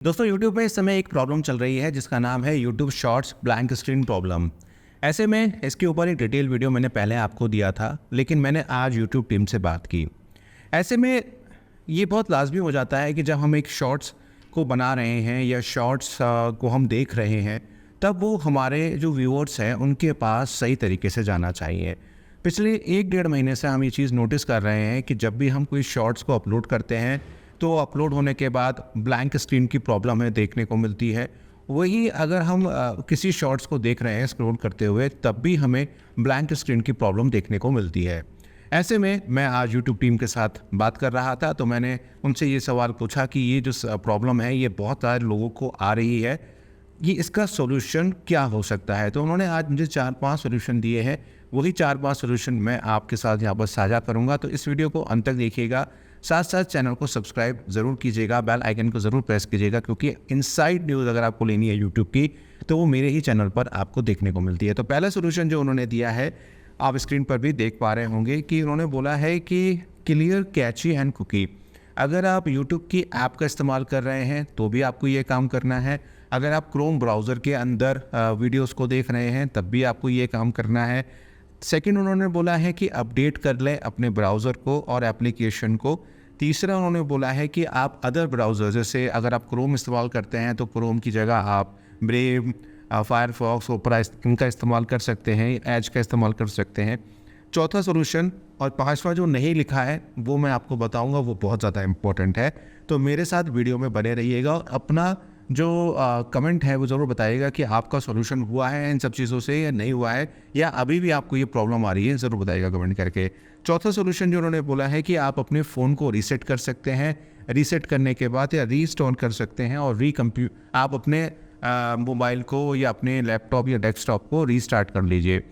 दोस्तों YouTube पे इस समय एक प्रॉब्लम चल रही है जिसका नाम है YouTube shorts blank screen problem. ऐसे में इसके ऊपर एक डिटेल वीडियो मैंने पहले आपको दिया था, लेकिन मैंने आज YouTube टीम से बात की। ऐसे में ये बहुत लाजमी हो जाता है कि जब हम एक शॉर्ट्स को बना रहे हैं या शॉर्ट्स को हम देख रहे हैं, तब वो हमारे जो व्यूअर्स हैं उनके पास सही तरीके से जाना चाहिए। पिछले 1-1.5 महीने से हम ये चीज़ नोटिस कर रहे हैं कि जब भी हम कोई शॉर्ट्स को अपलोड करते हैं तो अपलोड होने के बाद ब्लैंक स्क्रीन की प्रॉब्लम है देखने को मिलती है। वही अगर हम किसी शॉर्ट्स को देख रहे हैं स्क्रॉल करते हुए, तब भी हमें ब्लैंक स्क्रीन की प्रॉब्लम देखने को मिलती है। ऐसे में मैं आज यूट्यूब टीम के साथ बात कर रहा था, तो मैंने उनसे ये सवाल पूछा कि ये जो प्रॉब्लम है ये बहुत सारे लोगों को आ रही है, ये इसका सॉल्यूशन क्या हो सकता है। तो उन्होंने आज मुझे 4-5 सॉल्यूशन दिए हैं। वही 4-5 सॉल्यूशन मैं आपके साथ यहाँ पर साझा करूँगा, तो इस वीडियो को अंत तक देखिएगा। साथ साथ चैनल को सब्सक्राइब ज़रूर कीजिएगा, बेल आइकन को ज़रूर प्रेस कीजिएगा, क्योंकि इनसाइड न्यूज़ अगर आपको लेनी है यूट्यूब की तो वो मेरे ही चैनल पर आपको देखने को मिलती है। तो पहला सॉल्यूशन जो उन्होंने दिया है, आप स्क्रीन पर भी देख पा रहे होंगे कि उन्होंने बोला है कि क्लियर कैची एंड कुकी। अगर आप यूट्यूब की ऐप का इस्तेमाल कर रहे हैं तो भी आपको ये काम करना है। अगर आप क्रोम ब्राउज़र के अंदर वीडियोस को देख रहे हैं तब भी आपको ये काम करना है। सेकंड, उन्होंने बोला है कि अपडेट कर लें अपने ब्राउज़र को और एप्लीकेशन को। तीसरा, उन्होंने बोला है कि आप अदर ब्राउज़र, जैसे अगर आप क्रोम इस्तेमाल करते हैं तो क्रोम की जगह आप ब्रेव, फायरफॉक्स, ओपेरा इनका इस्तेमाल कर सकते हैं, एज का इस्तेमाल कर सकते हैं। चौथा सॉल्यूशन और पांचवा जो नहीं लिखा है वो मैं आपको बताऊंगा, वो बहुत ज़्यादा इम्पोर्टेंट है। तो मेरे साथ वीडियो में बने रहिएगा और अपना जो कमेंट है वो ज़रूर बताइएगा कि आपका सॉल्यूशन हुआ है इन सब चीज़ों से या नहीं हुआ है, या अभी भी आपको ये प्रॉब्लम आ रही है, ज़रूर बताइएगा कमेंट करके। चौथा सॉल्यूशन जो उन्होंने बोला है कि आप अपने फ़ोन को रीसेट कर सकते हैं। रीसेट करने के बाद या रीस्टोर कर सकते हैं और आप अपने मोबाइल को या अपने लैपटॉप या डेस्कटॉप को रीस्टार्ट कर लीजिए।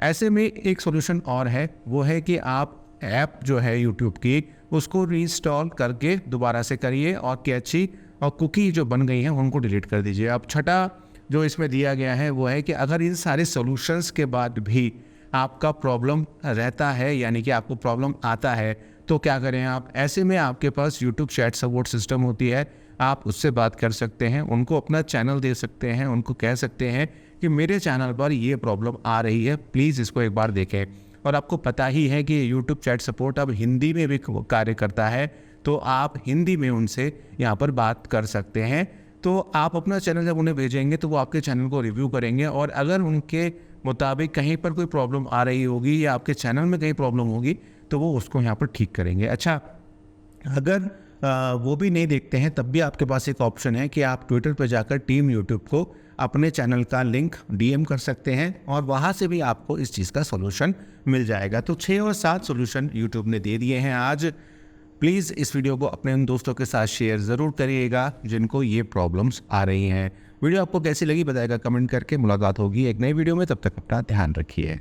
ऐसे में एक सॉल्यूशन और है, वो है कि आप ऐप जो है यूट्यूब की उसको रीइंस्टॉल करके दोबारा से करिए और कैची और कुकी जो बन गई हैं उनको डिलीट कर दीजिए। अब छठा जो इसमें दिया गया है वो है कि अगर इन सारे सॉल्यूशंस के बाद भी आपका प्रॉब्लम रहता है, यानी कि आपको प्रॉब्लम आता है, तो क्या करें आप। ऐसे में आपके पास यूट्यूब चैट सपोर्ट सिस्टम होती है, आप उससे बात कर सकते हैं, उनको अपना चैनल दे सकते हैं, उनको कह सकते हैं कि मेरे चैनल पर ये प्रॉब्लम आ रही है, प्लीज़ इसको एक बार देखें। और आपको पता ही है कि यूट्यूब चैट सपोर्ट अब हिंदी में भी कार्य करता है, तो आप हिंदी में उनसे यहाँ पर बात कर सकते हैं। तो आप अपना चैनल जब उन्हें भेजेंगे तो वो आपके चैनल को रिव्यू करेंगे, और अगर उनके मुताबिक कहीं पर कोई प्रॉब्लम आ रही होगी या आपके चैनल में कहीं प्रॉब्लम होगी तो वो उसको यहाँ पर ठीक करेंगे। अच्छा, अगर वो भी नहीं देखते हैं तब भी आपके पास एक ऑप्शन है कि आप ट्विटर पर जाकर टीम यूट्यूब को अपने चैनल का लिंक डीएम कर सकते हैं और वहाँ से भी आपको इस चीज़ का सॉल्यूशन मिल जाएगा। तो 6 और 7 सॉल्यूशन यूट्यूब ने दे दिए हैं आज। प्लीज़ इस वीडियो को अपने उन दोस्तों के साथ शेयर ज़रूर करिएगा जिनको ये प्रॉब्लम्स आ रही हैं। वीडियो आपको कैसी लगी बताइएगा कमेंट करके। मुलाकात होगी एक नई वीडियो में, तब तक अपना ध्यान रखिए।